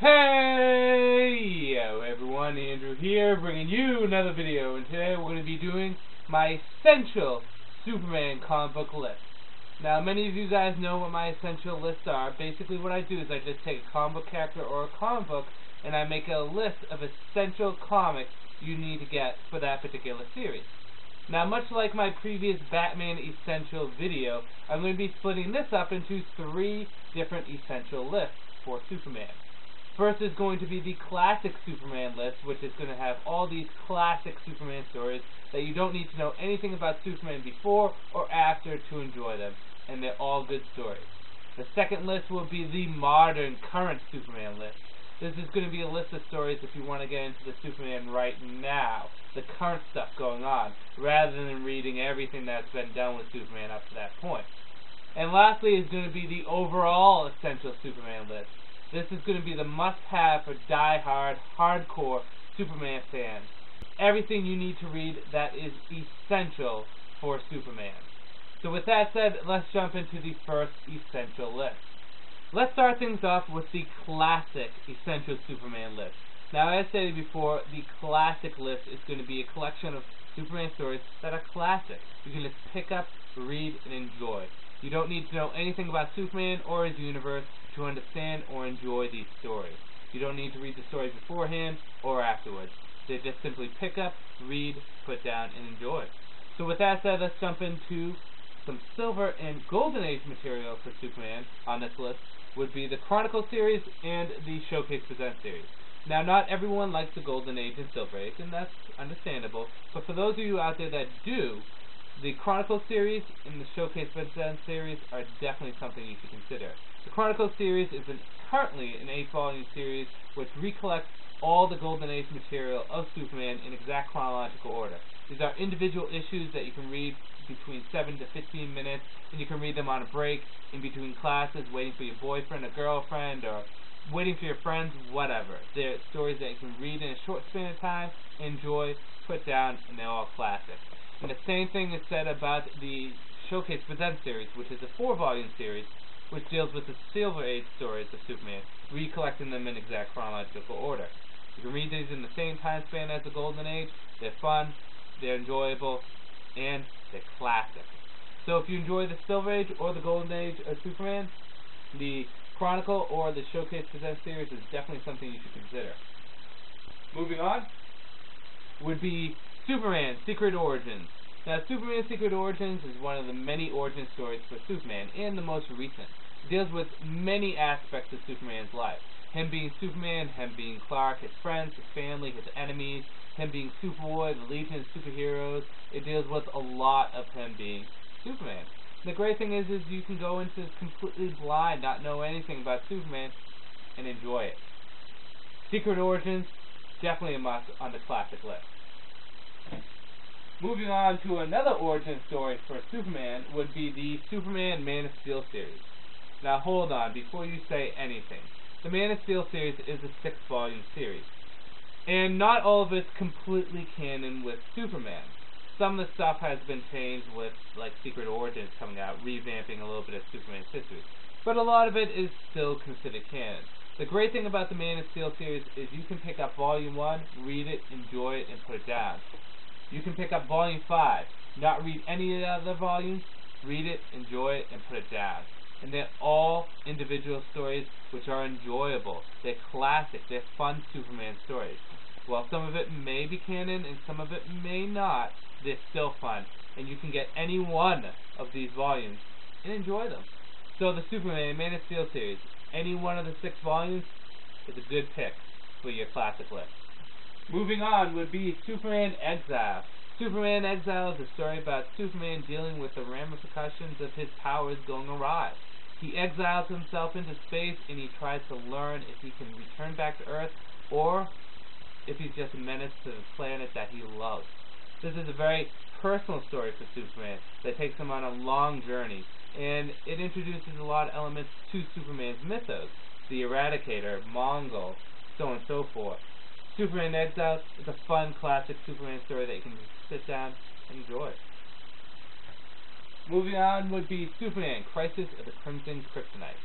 Hey, yo everyone, Andrew here, bringing you another video, and today we're going to be doing my essential Superman comic book list. Now, many of you guys know what my essential lists are. Basically what I do is I just take a comic book character or a comic book, and I make a list of essential comics you need to get for that particular series. Now, much like my previous Batman Essential video, I'm going to be splitting this up into 3 different essential lists for Superman. First is going to be the classic Superman list, which is going to have all these classic Superman stories that you don't need to know anything about Superman before or after to enjoy them, and they're all good stories. The second list will be the modern, current Superman list. This is going to be a list of stories if you want to get into the Superman right now, the current stuff going on, rather than reading everything that's been done with Superman up to that point. And lastly is going to be the overall essential Superman list. This is going to be the must-have for die-hard, hardcore Superman fans. Everything you need to read that is essential for Superman. So with that said, let's jump into the first essential list. Let's start things off with the classic essential Superman list. Now, as stated before, the classic list is going to be a collection of Superman stories that are classic. You can just pick up, read, and enjoy. You don't need to know anything about Superman or his universe to understand or enjoy these stories. You don't need to read the stories beforehand or afterwards. They just simply pick up, read, put down, and enjoy. So with that said, let's jump into some Silver and Golden Age material for Superman on this list. Would be the Chronicle series and the Showcase Presents series. Now, not everyone likes the Golden Age and Silver Age, and that's understandable, but for those of you out there that do, the Chronicle series and the Showcase Presents series are definitely something you should consider. The Chronicle series is currently an 8-volume series which recollects all the Golden Age material of Superman in exact chronological order. These are individual issues that you can read between 7 to 15 minutes, and you can read them on a break, in between classes, waiting for your boyfriend or girlfriend, or waiting for your friends, whatever. They're stories that you can read in a short span of time, enjoy, put down, and they're all classic. And the same thing is said about the Showcase Presents series, which is a 4-volume series, which deals with the Silver Age stories of Superman, recollecting them in exact chronological order. You can read these in the same time span as the Golden Age. They're fun, they're enjoyable, and they're classic. So if you enjoy the Silver Age or the Golden Age of Superman, the Chronicle or the Showcase Presents series is definitely something you should consider. Moving on would be Superman Secret Origins. Now, Superman Secret Origins is one of the many origin stories for Superman, and the most recent. It deals with many aspects of Superman's life. Him being Superman, him being Clark, his friends, his family, his enemies, him being Superboy, the Legion of Superheroes. It deals with a lot of him being Superman. The great thing is you can go into this completely blind, not know anything about Superman, and enjoy it. Secret Origins, definitely a must on the classic list. Moving on to another origin story for Superman would be the Superman Man of Steel series. Now hold on, before you say anything. The Man of Steel series is a 6-volume series. And not all of it's completely canon with Superman. Some of the stuff has been changed with, like, Secret Origins coming out, revamping a little bit of Superman's history. But a lot of it is still considered canon. The great thing about the Man of Steel series is you can pick up Volume 1, read it, enjoy it, and put it down. You can pick up Volume 5, not read any of the other volumes, read it, enjoy it, and put it down. And they're all individual stories which are enjoyable. They're classic. They're fun Superman stories. While some of it may be canon and some of it may not, they're still fun. And you can get any one of these volumes and enjoy them. So the Superman Man of Steel series, any one of the 6 volumes is a good pick for your classic list. Moving on would be Superman Exile. Superman Exile is a story about Superman dealing with the ramifications of his powers going awry. He exiles himself into space and he tries to learn if he can return back to Earth or if he's just a menace to the planet that he loves. This is a very personal story for Superman that takes him on a long journey, and it introduces a lot of elements to Superman's mythos, the Eradicator, Mongol, so on and so forth. Superman Exile is a fun, classic Superman story that you can sit down and enjoy. Moving on would be Superman, Crisis of the Crimson Kryptonite.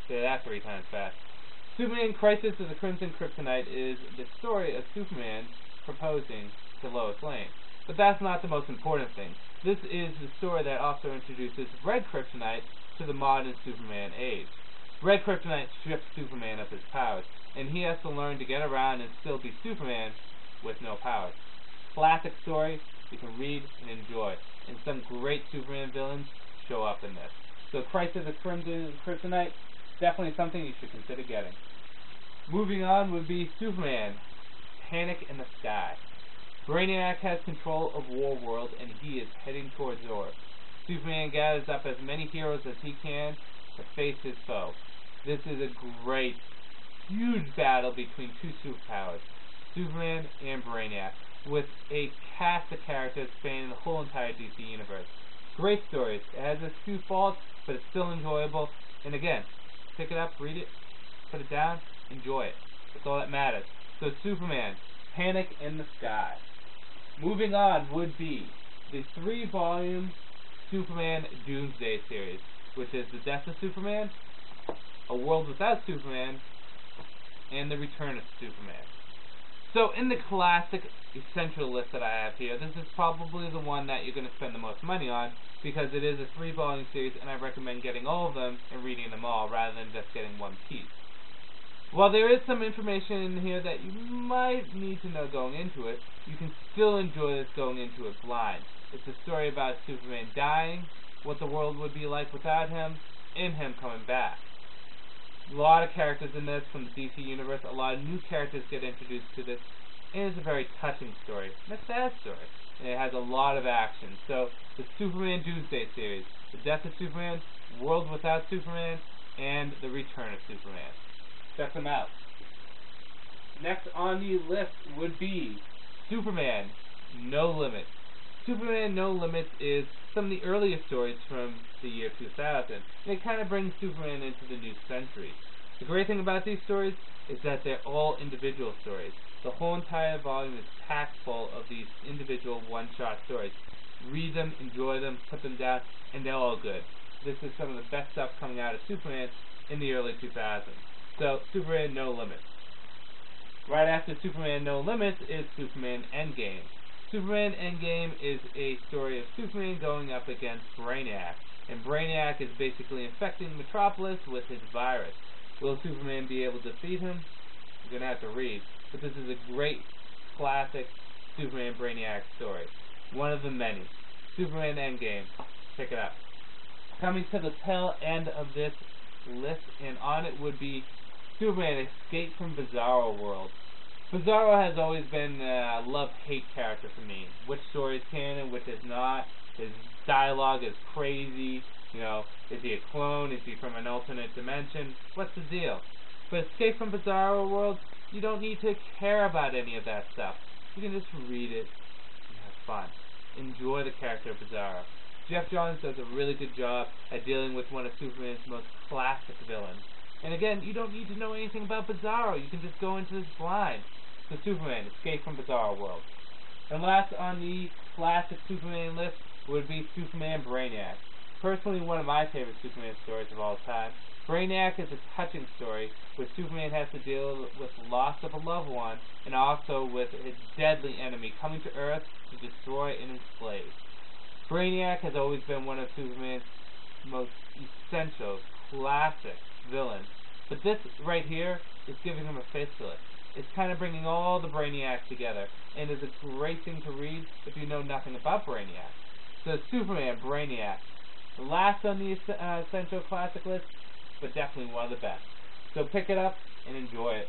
Say that 3 times fast. Superman Crisis of the Crimson Kryptonite is the story of Superman proposing to Lois Lane. But that's not the most important thing. This is the story that also introduces Red Kryptonite to the modern Superman age. Red Kryptonite strips Superman of his powers, and he has to learn to get around and still be Superman with no powers. Classic story you can read and enjoy, and some great Superman villains show up in this. So Crisis of the Crimson Kryptonite, definitely something you should consider getting. Moving on would be Superman, Panic in the Sky. Brainiac has control of Warworld, and he is heading towards Earth. Superman gathers up as many heroes as he can to face his foe. This is a great, huge battle between two superpowers, Superman and Brainiac, with a cast of characters spanning the whole entire DC universe. Great stories. It has a few faults, but it's still enjoyable. And again, pick it up, read it, put it down, enjoy it. That's all that matters. So Superman, Panic in the Sky. Moving on would be the 3-volume Superman Doomsday series, which is The Death of Superman, A World Without Superman, and The Return of Superman. So in the classic essential list that I have here, this is probably the one that you're going to spend the most money on, because it is a 3-volume series, and I recommend getting all of them and reading them all rather than just getting one piece. While there is some information in here that you might need to know going into it, you can still enjoy this going into it blind. It's a story about Superman dying, what the world would be like without him, and him coming back. A lot of characters in this from the DC universe, a lot of new characters get introduced to this, and it's a very touching story, and a sad story, and it has a lot of action. So, the Superman Doomsday series, The Death of Superman, World Without Superman, and The Return of Superman. Check them out. Next on the list would be Superman No Limits. Superman No Limits is some of the earliest stories from the year 2000, and it kind of brings Superman into the new century. The great thing about these stories is that they're all individual stories. The whole entire volume is packed full of these individual one-shot stories. Read them, enjoy them, put them down, and they're all good. This is some of the best stuff coming out of Superman in the early 2000s. So, Superman No Limits. Right after Superman No Limits is Superman Endgame. Superman Endgame is a story of Superman going up against Brainiac, and Brainiac is basically infecting Metropolis with his virus. Will Superman be able to defeat him? You're going to have to read. But this is a great, classic Superman Brainiac story. One of the many. Superman Endgame. Check it out. Coming to the tail end of this list, and on it would be Superman Escape from Bizarro World. Bizarro has always been a love-hate character for me. Which story is canon, which is not. His dialogue is crazy. You know, is he a clone? Is he from an alternate dimension? What's the deal? But Escape from Bizarro World, you don't need to care about any of that stuff. You can just read it and have fun. Enjoy the character of Bizarro. Jeff Johns does a really good job at dealing with one of Superman's most classic villains. And again, you don't need to know anything about Bizarro. You can just go into this blind. So Superman, Escape from Bizarro World. And last on the classic Superman list would be Superman Brainiac. Personally, one of my favorite Superman stories of all time. Brainiac is a touching story where Superman has to deal with loss of a loved one and also with a deadly enemy coming to Earth to destroy and enslave. Brainiac has always been one of Superman's most essential, classic villains. But this right here is giving him a facelift. It's kind of bringing all the Brainiacs together, and is a great thing to read if you know nothing about Brainiac. So Superman, Brainiac. The last on the essential classic list, but definitely one of the best. So pick it up and enjoy it.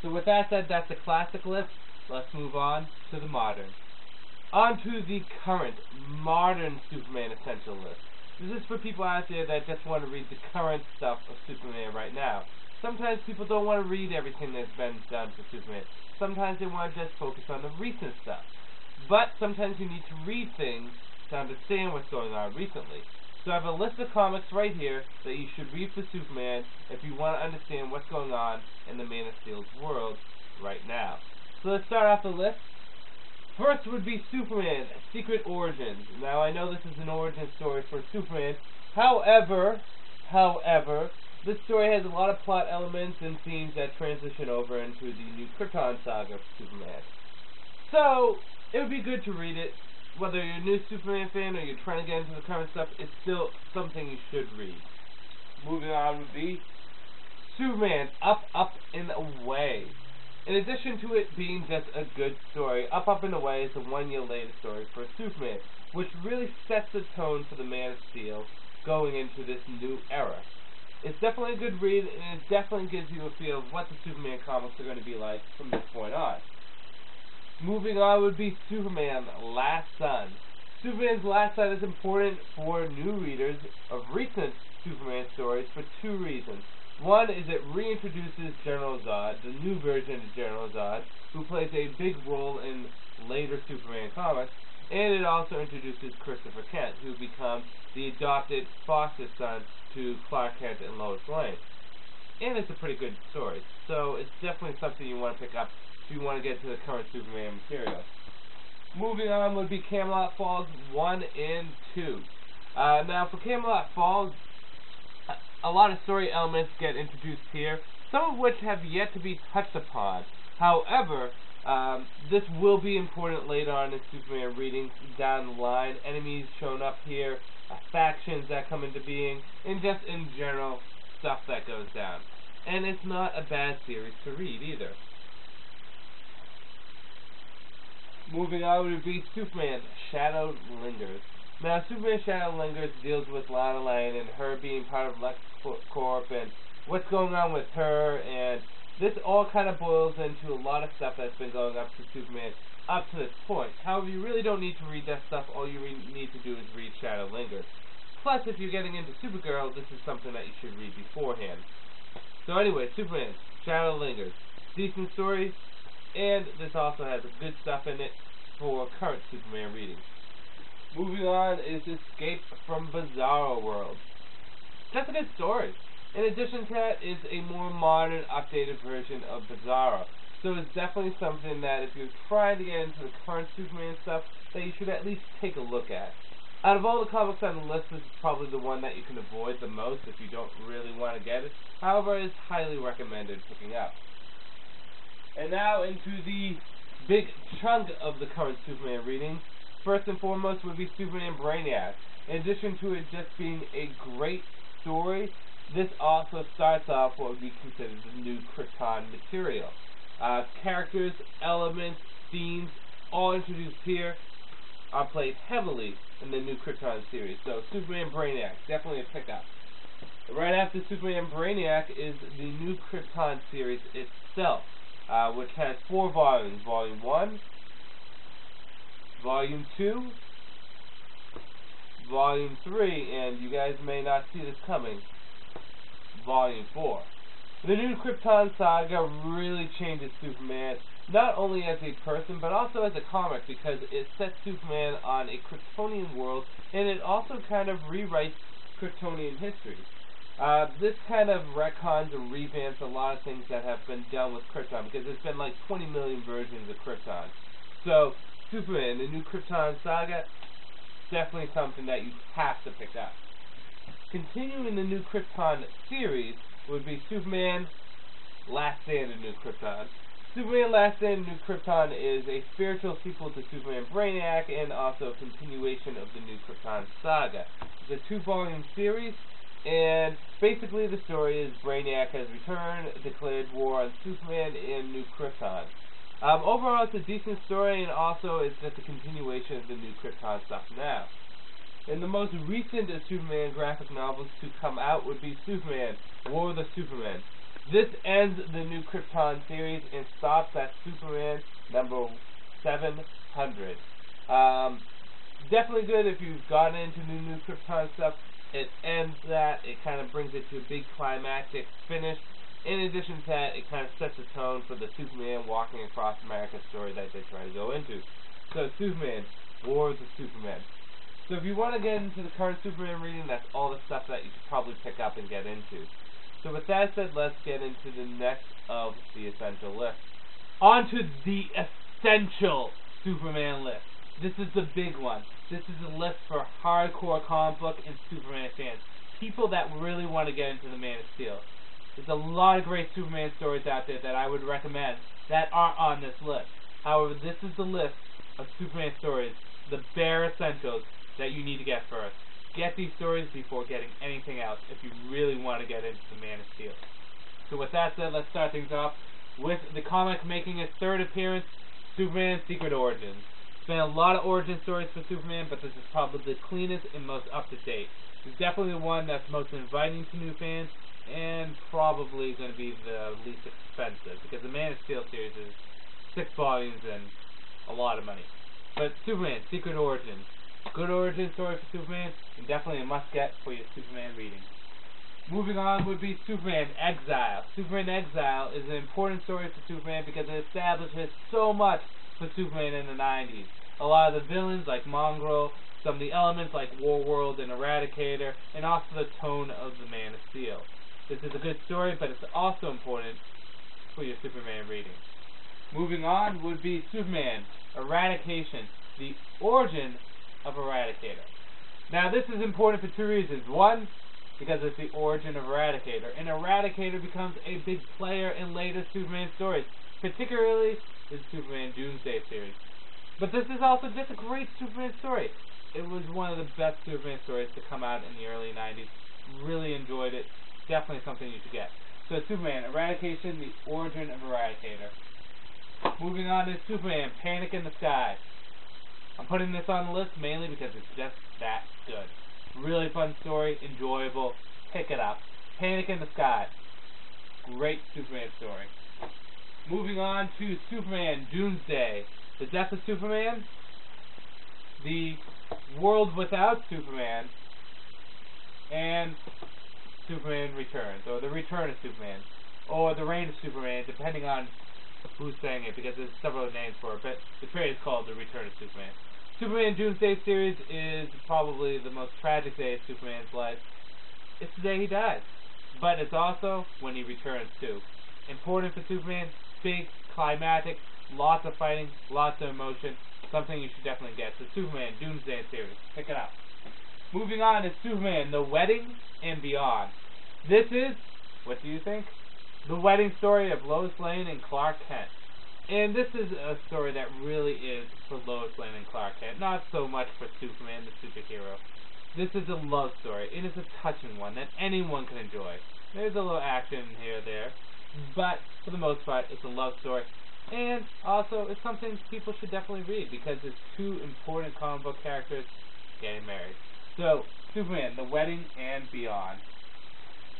So with that said, that's the classic list. Let's move on to the modern. On to the current, modern Superman essential list. This is for people out there that just want to read the current stuff of Superman right now. Sometimes people don't want to read everything that's been done for Superman. Sometimes they want to just focus on the recent stuff. But sometimes you need to read things to understand what's going on recently. So I have a list of comics right here that you should read for Superman if you want to understand what's going on in the Man of Steel's world right now. So let's start off the list. First would be Superman, Secret Origins. Now I know this is an origin story for Superman. However, This story has a lot of plot elements and themes that transition over into the new Krypton saga for Superman. So, it would be good to read it. Whether you're a new Superman fan or you're trying to get into the current stuff, it's still something you should read. Moving on would be Superman, Up, Up, and Away. In addition to it being just a good story, Up, Up, and Away is the 1 year later story for Superman, which really sets the tone for the Man of Steel going into this new era. It's definitely a good read, and it definitely gives you a feel of what the Superman comics are going to be like from this point on. Moving on would be Superman, Last Son. Superman's Last Son is important for new readers of recent Superman stories for 2 reasons. One is it reintroduces General Zod, the new version of General Zod, who plays a big role in later Superman comics, and it also introduces Christopher Kent, who becomes the adopted foster son to Clark Kent and Lois Lane. And it's a pretty good story, so it's definitely something you want to pick up if you want to get to the current Superman material. Moving on would be Camelot Falls 1 and 2. Now, for Camelot Falls, a lot of story elements get introduced here, some of which have yet to be touched upon. However, this will be important later on in Superman readings down the line. Enemies shown up here, factions that come into being, and just in general stuff that goes down. And it's not a bad series to read either. Moving on would be Superman, Shadow Lingers. Now, Superman Shadow Lingers deals with Lana Lang and her being part of LexCorp and what's going on with her, and this all kind of boils into a lot of stuff that's been going up to Superman up to this point. However, you really don't need to read that stuff. All you need to do is read Shadow Lingers. Plus, if you're getting into Supergirl, this is something that you should read beforehand. So anyway, Superman, Shadow Lingers. Decent story, and this also has good stuff in it for current Superman readings. Moving on is Escape from Bizarro World. That's a good story. In addition to that is a more modern, updated version of Bizarro. So it's definitely something that if you're trying to get into the current Superman stuff, that you should at least take a look at. Out of all the comics on the list, this is probably the one that you can avoid the most if you don't really want to get it. However, it's highly recommended picking up. And now into the big chunk of the current Superman reading. First and foremost would be Superman Brainiac. In addition to it just being a great story, this also starts off what would be considered the new Krypton material. Characters, elements, themes, all introduced here are played heavily in the new Krypton series. So Superman Brainiac, definitely a pickup. Right after Superman Brainiac is the new Krypton series itself, which has 4 volumes. Volume 1, Volume 2, Volume 3, and you guys may not see this coming, Volume 4. The new Krypton saga really changes Superman, not only as a person, but also as a comic, because it sets Superman on a Kryptonian world, and it also kind of rewrites Kryptonian history. This kind of retcons or revamps a lot of things that have been done with Krypton, because there's been like 20 million versions of Krypton. So, Superman, the new Krypton saga, definitely something that you have to pick up. Continuing the new Krypton series would be Superman, Last Stand in New Krypton. Superman Last Stand in New Krypton is a spiritual sequel to Superman Brainiac and also a continuation of the new Krypton saga. It's a 2-volume series, and basically the story is Brainiac has returned, declared war on Superman in New Krypton. Overall, it's a decent story, and also it's just a continuation of the new Krypton stuff now. And the most recent of Superman graphic novels to come out would be Superman, War of the Supermen. This ends the new Krypton series and stops at Superman number 700. Definitely good if you've gotten into new Krypton stuff. It ends that, it kind of brings it to a big climactic finish. In addition to that, it kind of sets the tone for the Superman walking across America story that they try to go into. So Superman, War of the Supermen. So if you want to get into the current Superman reading, that's all the stuff that you should probably pick up and get into. So with that said, let's get into the next of the essential list. On to the essential Superman list. This is the big one. This is a list for hardcore comic book and Superman fans. people that really want to get into the Man of Steel. There's a lot of great Superman stories out there that I would recommend that aren't on this list. However, this is the list of Superman stories, the bare essentials that you need to get first. Get these stories before getting anything else if you really want to get into the Man of Steel. So with that said, let's start things off with the comic making its third appearance, Superman Secret Origins. There's been a lot of origin stories for Superman, but this is probably the cleanest and most up-to-date. It's definitely the one that's most inviting to new fans, and probably going to be the least expensive, because the Man of Steel series is 6 volumes and a lot of money. But Superman Secret Origins. Good origin story for Superman, and definitely a must-get for your Superman reading. Moving on would be Superman Exile. Superman Exile is an important story for Superman because it establishes so much for Superman in the 90s. A lot of the villains like Mongrel, some of the elements like Warworld and Eradicator, and also the tone of the Man of Steel. This is a good story, but it's also important for your Superman reading. Moving on would be Superman Eradication, the origin of Eradicator. Now this is important for 2 reasons. One, because it's the origin of Eradicator, and Eradicator becomes a big player in later Superman stories, particularly the Superman Doomsday series. But this is also just a great Superman story. It was one of the best Superman stories to come out in the early 90s. Really enjoyed it. Definitely something you should get. So Superman Eradication, the origin of Eradicator. Moving on to Superman Panic in the Sky. I'm putting this on the list mainly because it's just that good. Really fun story, enjoyable, pick it up. Panic in the Sky. Great Superman story. Moving on to Superman Doomsday. The Death of Superman, The World Without Superman, and Superman Returns, or The Return of Superman, or The Reign of Superman, depending on who's saying it, because there's several names for it, but the period is called The Return of Superman. Superman Doomsday series is probably the most tragic day of Superman's life. It's the day he dies, but it's also when he returns too. Important for Superman, big, climactic, lots of fighting, lots of emotion, something you should definitely get. So Superman Doomsday series, pick it up. Moving on to Superman, The Wedding and Beyond. This is, what do you think? The wedding story of Lois Lane and Clark Kent. And this is a story that really is for Lois Lane and Clark Kent, not so much for Superman, the superhero. This is a love story. It is a touching one that anyone can enjoy. There's a little action here or there, but for the most part, it's a love story. And also, it's something people should definitely read because it's 2 important comic book characters getting married. So, Superman, The Wedding and Beyond.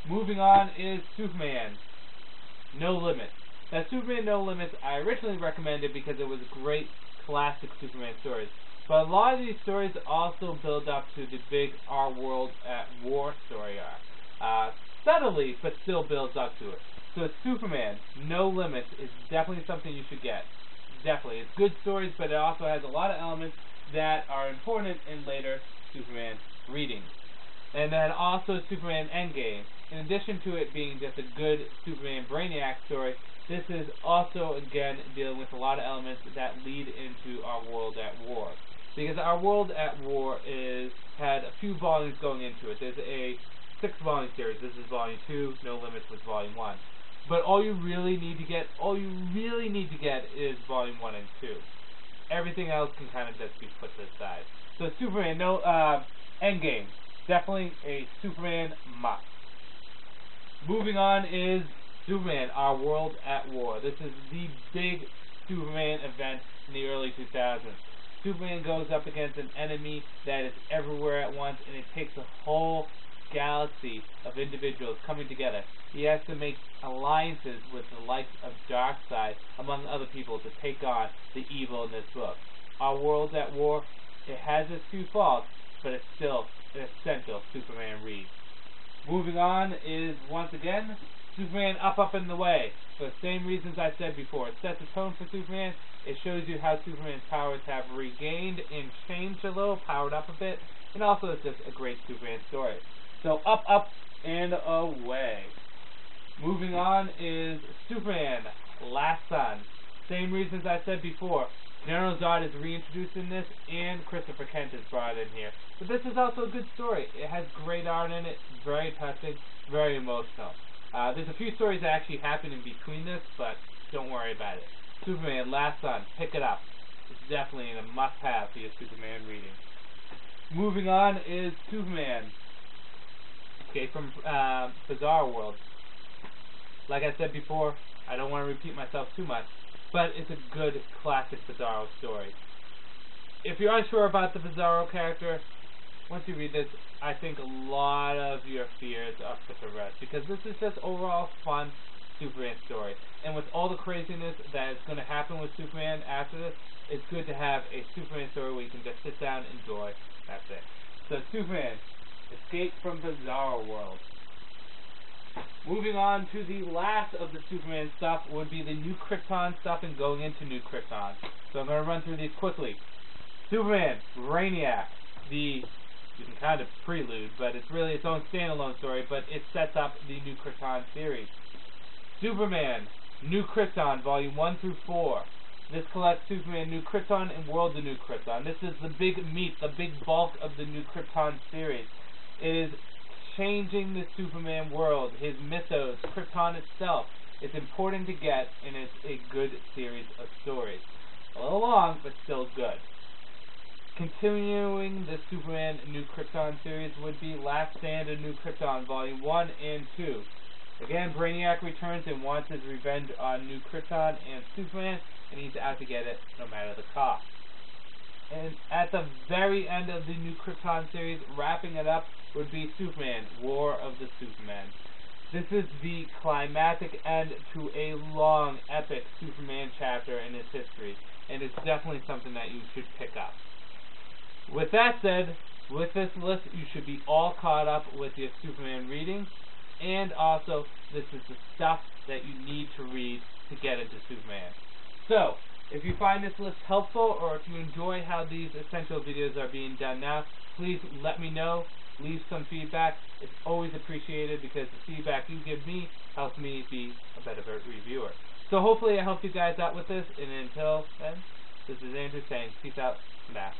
Moving on is Superman No Limits. Now, Superman No Limits, I originally recommended because it was a great classic Superman stories. But a lot of these stories also build up to the big Our World at War story arc. Subtly, but still builds up to it. So Superman No Limits is definitely something you should get. Definitely. It's good stories, but it also has a lot of elements that are important in later Superman readings. And then also Superman Endgame. In addition to it being just a good Superman Brainiac story, this is also, again, dealing with a lot of elements that lead into Our World at War. Because Our World at War had a few volumes going into it. There's a 6-volume series. This is Volume 2. No Limits was Volume 1. But all you really need to get is Volume 1 and 2. Everything else can kind of just be put to the side. So Superman Endgame. Definitely a Superman must. Moving on is Superman, Our World at War. This is the big Superman event in the early 2000s. Superman goes up against an enemy that is everywhere at once, and it takes a whole galaxy of individuals coming together. He has to make alliances with the likes of Darkseid, among other people, to take on the evil in this book. Our World at War, it has its few faults, but it's still an essential Superman read. Moving on is, once again, Superman Up, Up, and Away. For the same reasons I said before. It sets a tone for Superman. It shows you how Superman's powers have regained and changed a little, powered up a bit, and also it's just a great Superman story. So Up, Up, and Away. Moving on is Superman Last Son. Same reasons I said before. General Zod is reintroduced in this, and Christopher Kent is brought in here. But this is also a good story. It has great art in it, very touching, very emotional. There's a few stories that actually happen in between this, but don't worry about it. Superman, Last Son, pick it up. It's definitely a must-have for your Superman reading. Moving on is Superman, Escape from Bizarro World. Like I said before, I don't want to repeat myself too much, but it's a good classic Bizarro story. If you're unsure about the Bizarro character, once you read this, I think a lot of your fears are put to rest, because this is just overall fun Superman story. And with all the craziness that is going to happen with Superman after this, it's good to have a Superman story where you can just sit down and enjoy. That's it. So Superman, Escape from Bizarro World. Moving on to the last of the Superman stuff would be the New Krypton stuff and going into New Krypton. So I'm going to run through these quickly. Superman, Brainiac, you can kind of prelude, but it's really its own standalone story, but it sets up the New Krypton series. Superman, New Krypton, Volume 1 through 4. This collects Superman, New Krypton, and World of New Krypton. This is the big meat, the big bulk of the New Krypton series. It is changing the Superman world, his mythos, Krypton itself. It's important to get, and it's a good series of stories. A little long, but still good. Continuing the Superman New Krypton series would be Last Stand of New Krypton, Volume 1 and 2. Again, Brainiac returns and wants his revenge on New Krypton and Superman, and he's out to get it no matter the cost. And at the very end of the New Krypton series, wrapping it up, would be Superman, War of the Supermen. This is the climactic end to a long, epic Superman chapter in its history, and it's definitely something that you should pick up. With that said, with this list, you should be all caught up with your Superman reading, and also, this is the stuff that you need to read to get into Superman. So, if you find this list helpful, or if you enjoy how these essential videos are being done now, please let me know. Leave some feedback. It's always appreciated, because the feedback you give me helps me be a better reviewer. So hopefully I helped you guys out with this, and until then, this is Andrew saying peace out, Matt.